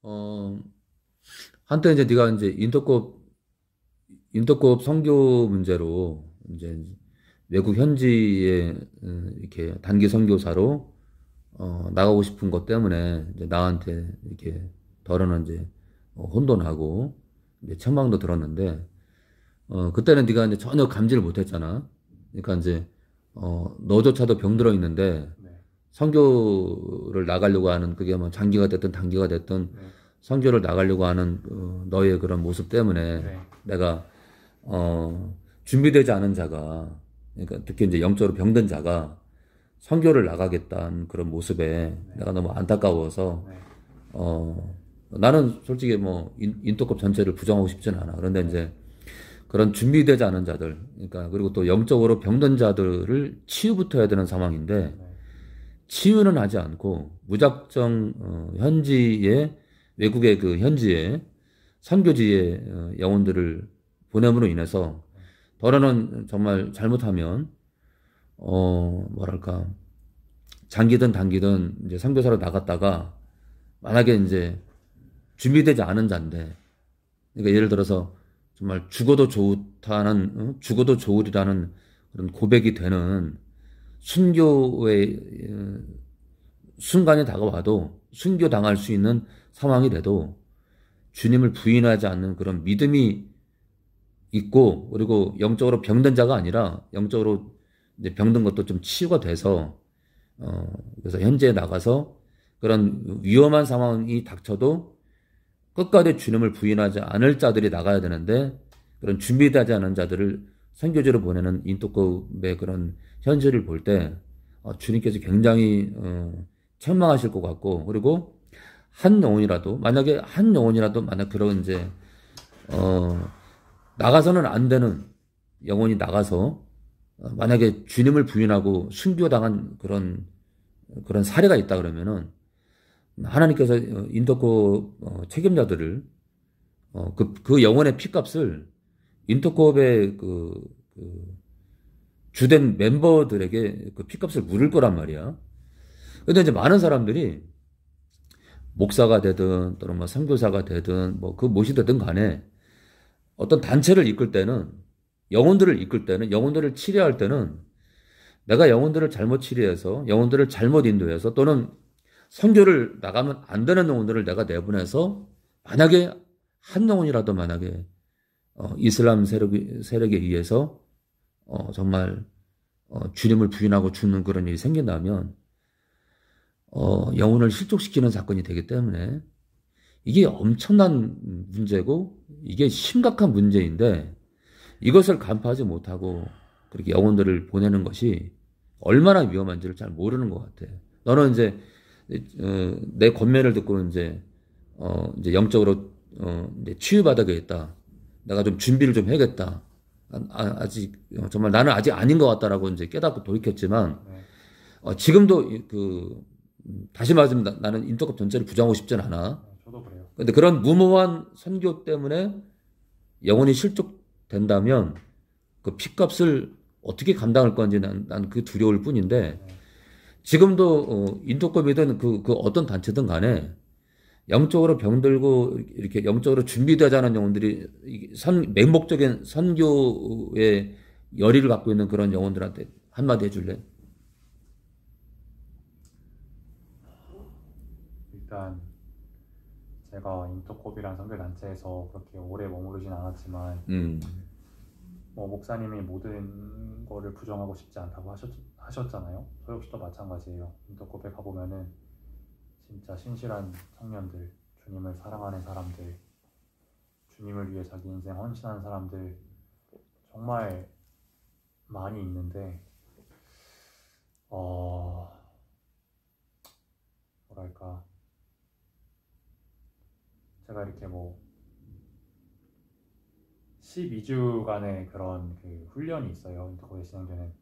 어, 한때 이제 네가 이제 인터급 선교 문제로 이제 외국 현지에 이렇게 단기 선교사로 나가고 싶은 것 때문에 이제 나한테 이렇게 덜어는 이제 혼돈하고 이제 책망도 들었는데 그때는 네가 이제 전혀 감지를 못했잖아. 그러니까 이제 너조차도 병들어 있는데 네, 선교를 나가려고 하는 그게 뭐 장기가 됐든 단기가 됐든 네, 선교를 나가려고 하는 너의 그런 모습 때문에 네, 내가 준비되지 않은 자가 그러니까 특히 이제 영적으로 병든 자가 선교를 나가겠다는 그런 모습에 네, 내가 너무 안타까워서 네, 나는 솔직히 뭐 인도급 전체를 부정하고 싶진 않아. 그런데 네, 이제 그런 준비되지 않은 자들, 그러니까 그리고 또 영적으로 병든 자들을 치유부터 해야 되는 상황인데 네, 치유는 하지 않고 무작정 현지의 외국의 그 현지의 선교지의 영혼들을 보냄으로 인해서 더러는 정말 잘못하면 뭐랄까 장기든 단기든 이제 선교사로 나갔다가 만약에 이제 준비되지 않은 자인데 그러니까 예를 들어서 정말 죽어도 좋다는 죽어도 좋으리라는 그런 고백이 되는 순교의 순간이 다가와도 순교당할 수 있는 상황이 돼도 주님을 부인하지 않는 그런 믿음이 있고 그리고 영적으로 병든 자가 아니라 영적으로 이제 병든 것도 좀 치유가 돼서 그래서 현지에 나가서 그런 위험한 상황이 닥쳐도 끝까지 주님을 부인하지 않을 자들이 나가야 되는데 그런 준비되지 않은 자들을 선교지로 보내는 인도급의 그런 현실을 볼 때 주님께서 굉장히 책망하실 것 같고 그리고 한 영혼이라도 만약에 한 영혼이라도 만약 그런 이제 어, 나가서는 안 되는 영혼이 나가서 만약에 주님을 부인하고 순교당한 그런 사례가 있다 그러면은 하나님께서 인터코 책임자들을 그 영혼의 피값을 인터코업의 그 주된 멤버들에게 그 피값을 물을 거란 말이야. 근데 이제 많은 사람들이 목사가 되든 또는 뭐 선교사가 되든 뭐 그 무엇이 되든 간에 어떤 단체를 이끌 때는 영혼들을 이끌 때는 영혼들을 치료할 때는 내가 영혼들을 잘못 치료해서 영혼들을 잘못 인도해서 또는 선교를 나가면 안 되는 영혼들을 내가 내보내서 만약에 한 영혼이라도 만약에 이슬람 세력에 의해서 정말 주님을 부인하고 죽는 그런 일이 생긴다면 영혼을 실족시키는 사건이 되기 때문에 이게 엄청난 문제고 이게 심각한 문제인데 이것을 간파하지 못하고 그렇게 영혼들을 보내는 것이 얼마나 위험한지를 잘 모르는 것 같아. 너는 이제 내 권면을 듣고 이제 영적으로 이제 치유받아야겠다. 내가 좀 준비를 좀 해야겠다. 아직 정말 나는 아직 아닌 것 같다라고 이제 깨닫고 돌이켰지만 네, 지금도 다시 말하자면 나는 인터급 전체를 부정하고 싶진 않아. 저도 그래요. 근데 그런 무모한 선교 때문에 영혼이 실족된다면 그 핏값을 어떻게 감당할 건지 난 그 두려울 뿐인데 네, 지금도 인터급이든 그 어떤 단체든 간에 영적으로 병들고 이렇게 영적으로 준비되지 않은 영혼들이 맹목적인 선교의 열의를 갖고 있는 그런 영혼들한테 한마디 해줄래? 일단 제가 인터콥이란 선교단체에서 그렇게 오래 머무르진 않았지만 음, 뭐 목사님이 모든 거를 부정하고 싶지 않다고 하셨잖아요. 저 역시도 마찬가지예요. 인터콥에 가보면은 진짜 신실한 청년들, 주님을 사랑하는 사람들, 주님을 위해 자기 인생 헌신한 사람들 정말 많이 있는데 어 뭐랄까 제가 이렇게 뭐 12주간의 그런 그 훈련이 있어요. 인터코에 진행되는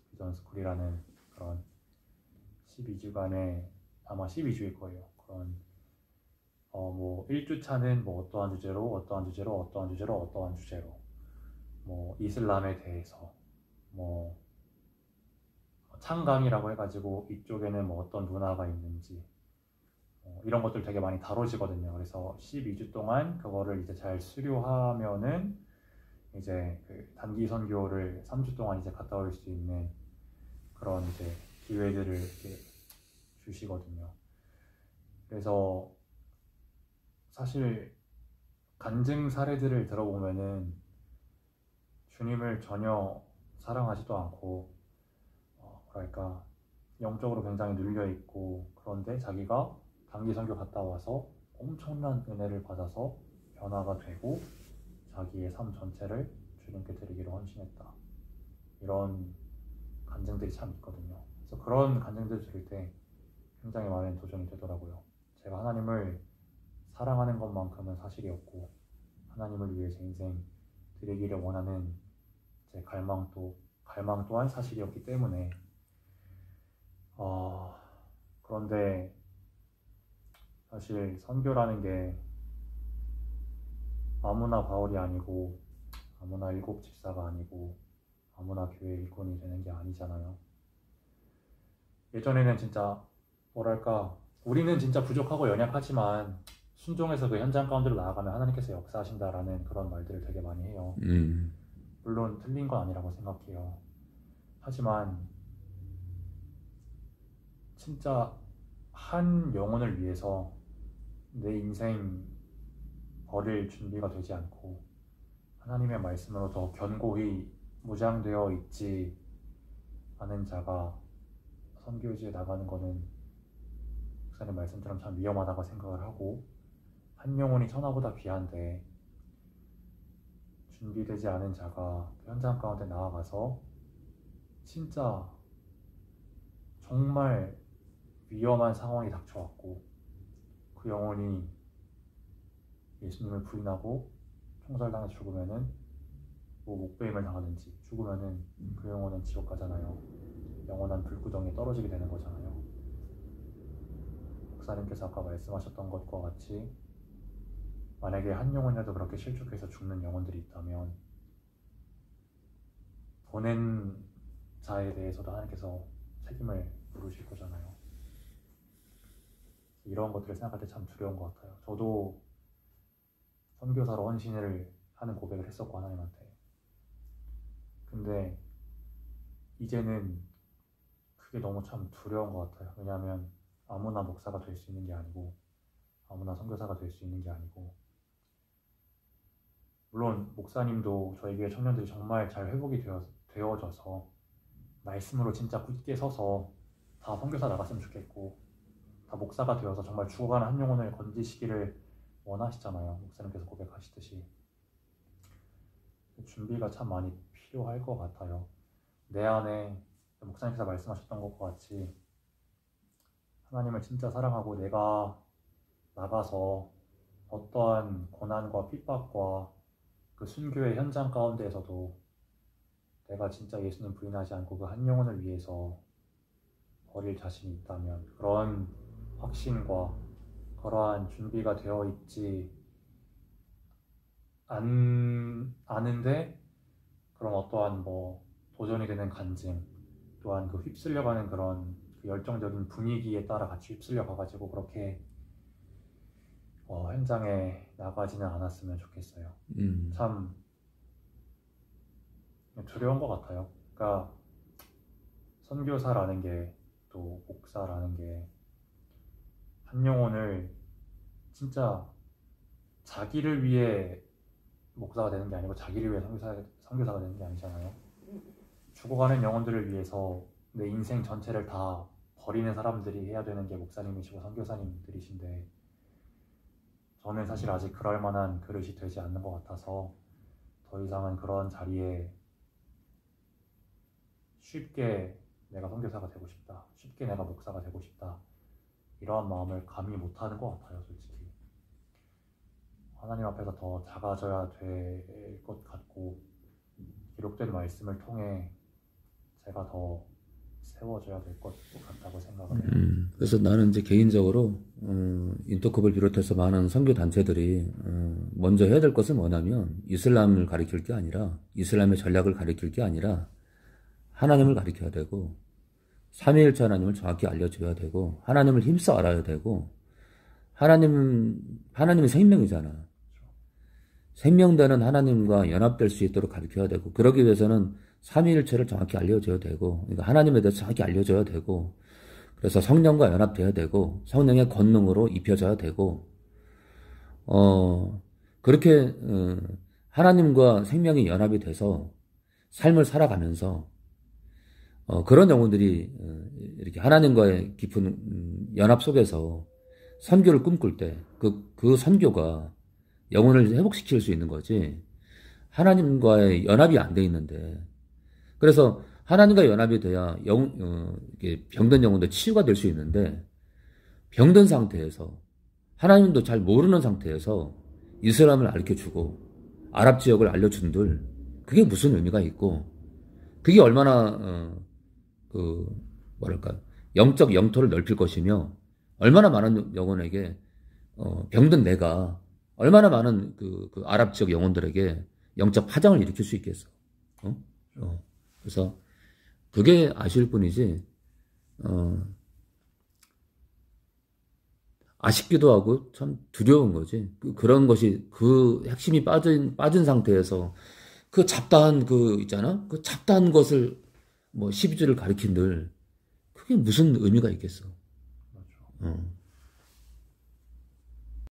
비전 스쿨이라는 그런 12주간의 아마 12주일 거예요. 그런 뭐 1주차는 뭐 어떠한 주제로 어떠한 주제로 어떠한 주제로 어떠한 주제로 뭐 이슬람에 대해서 뭐 창강이라고 해가지고 이쪽에는 뭐 어떤 문화가 있는지 이런 것들 되게 많이 다뤄지거든요. 그래서 12주 동안 그거를 이제 잘 수료하면은 이제 그 단기 선교를 3주 동안 이제 갔다 올 수 있는 그런 이제 기회들을 이렇게 주시거든요. 그래서 사실 간증 사례들을 들어보면은 주님을 전혀 사랑하지도 않고 뭐랄까 영적으로 굉장히 눌려 있고, 그런데 자기가 단기 선교 갔다 와서 엄청난 은혜를 받아서 변화가 되고 자기의 삶 전체를 주님께 드리기로 헌신했다, 이런 간증들이 참 있거든요. 그래서 그런 간증들 들을 때 굉장히 많은 도전이 되더라고요. 제가 하나님을 사랑하는 것만큼은 사실이었고, 하나님을 위해 제 인생 드리기를 원하는 제 갈망 또한 사실이었기 때문에 그런데 사실 선교라는 게 아무나 바울이 아니고 아무나 일곱 집사가 아니고 아무나 교회 일꾼이 되는 게 아니잖아요. 예전에는 진짜 뭐랄까 우리는 진짜 부족하고 연약하지만 순종해서 그 현장 가운데로 나아가면 하나님께서 역사하신다라는 그런 말들을 되게 많이 해요. 물론 틀린 건 아니라고 생각해요. 하지만 진짜 한 영혼을 위해서 내 인생 버릴 준비가 되지 않고 하나님의 말씀으로 더 견고히 무장되어 있지 않은 자가 선교지에 나가는 거는 목사님 말씀처럼 참 위험하다고 생각을 하고, 한 영혼이 천하보다 귀한데 준비되지 않은 자가 현장 가운데 나아가서 진짜 정말 위험한 상황이 닥쳐왔고 그 영혼이 예수님을 부인하고 총살당해 죽으면은 뭐 목베임을 당하든지 죽으면은 그 영혼은 지옥 가잖아요. 영원한 불구덩이에 떨어지게 되는 거잖아요. 목사님께서 아까 말씀하셨던 것과 같이 만약에 한 영혼이라도 그렇게 실족해서 죽는 영혼들이 있다면 보낸 자에 대해서도 하나님께서 책임을 물으실 거잖아요. 이런 것들을 생각할 때 참 두려운 것 같아요. 저도 선교사로 헌신을 하는 고백을 했었고 하나님한테. 근데 이제는 그게 너무 참 두려운 것 같아요. 왜냐하면 아무나 목사가 될 수 있는 게 아니고 아무나 선교사가 될 수 있는 게 아니고, 물론 목사님도 저희 교회 청년들이 정말 잘 회복이 되어져서 말씀으로 진짜 굳게 서서 다 선교사 나갔으면 좋겠고 다 목사가 되어서 정말 죽어가는 한 영혼을 건지시기를 원하시잖아요. 목사님께서 고백하시듯이. 준비가 참 많이 필요할 것 같아요. 내 안에 목사님께서 말씀하셨던 것과 같이 하나님을 진짜 사랑하고 내가 나가서 어떠한 고난과 핍박과 그 순교의 현장 가운데에서도 내가 진짜 예수님 부인하지 않고 그 한 영혼을 위해서 버릴 자신이 있다면, 그런 확신과 그러한 준비가 되어 있지 않은데 그런 어떠한 뭐 도전이 되는 간증, 또한 그 휩쓸려가는 그런 그 열정적인 분위기에 따라 같이 휩쓸려 가가지고 그렇게 현장에 나가지는 않았으면 좋겠어요. 참 두려운 것 같아요. 그러니까 선교사라는 게, 또 목사라는 게 한 영혼을 진짜 자기를 위해 목사가 되는 게 아니고 자기를 위해 선교사가 되는 게 아니잖아요. 죽어가는 영혼들을 위해서 내 인생 전체를 다 버리는 사람들이 해야 되는 게 목사님이시고 선교사님들이신데, 저는 사실 아직 그럴 만한 그릇이 되지 않는 것 같아서 더 이상은 그런 자리에 쉽게 내가 선교사가 되고 싶다, 쉽게 내가 목사가 되고 싶다, 이러한 마음을 감히 못하는 것 같아요. 솔직히 하나님 앞에서 더 작아져야 될 것 같고, 기록된 말씀을 통해 제가 더 세워져야 될 것 같다고 생각을 해요. 그래서 나는 이제 개인적으로 인터컵을 비롯해서 많은 선교 단체들이 먼저 해야 될 것은 뭐냐면 이슬람을 가리킬 게 아니라, 이슬람의 전략을 가리킬 게 아니라 하나님을 가리켜야 되고 삼위일체 하나님을 정확히 알려줘야 되고 하나님을 힘써 알아야 되고, 하나님은 생명이잖아. 생명되는 하나님과 연합될 수 있도록 가르쳐야 되고, 그러기 위해서는 삼위일체를 정확히 알려줘야 되고, 그러니까 하나님에 대해서 정확히 알려줘야 되고, 그래서 성령과 연합돼야 되고, 성령의 권능으로 입혀져야 되고, 그렇게 하나님과 생명이 연합이 돼서 삶을 살아가면서 그런 영혼들이 이렇게 하나님과의 깊은 연합 속에서 선교를 꿈꿀 때 그 선교가 영혼을 회복시킬 수 있는 거지, 하나님과의 연합이 안 돼 있는데. 그래서 하나님과 연합이 돼야 이게 병든 영혼도 치유가 될 수 있는데, 병든 상태에서 하나님도 잘 모르는 상태에서 이슬람을 가르쳐주고 아랍 지역을 알려준들, 그게 무슨 의미가 있고, 그게 얼마나 뭐랄까, 영적 영토를 넓힐 것이며, 얼마나 많은 영혼에게 병든 내가 얼마나 많은 그 아랍 지역 영혼들에게 영적 파장을 일으킬 수 있겠어. 그래서 그게 아쉬울 뿐이지, 아쉽기도 하고 참 두려운 거지. 그런 것이, 그 핵심이 빠진 상태에서 그 잡다한 있잖아? 그 잡다한 것을 뭐 12주를 가리킨들, 그게 무슨 의미가 있겠어. 그렇죠.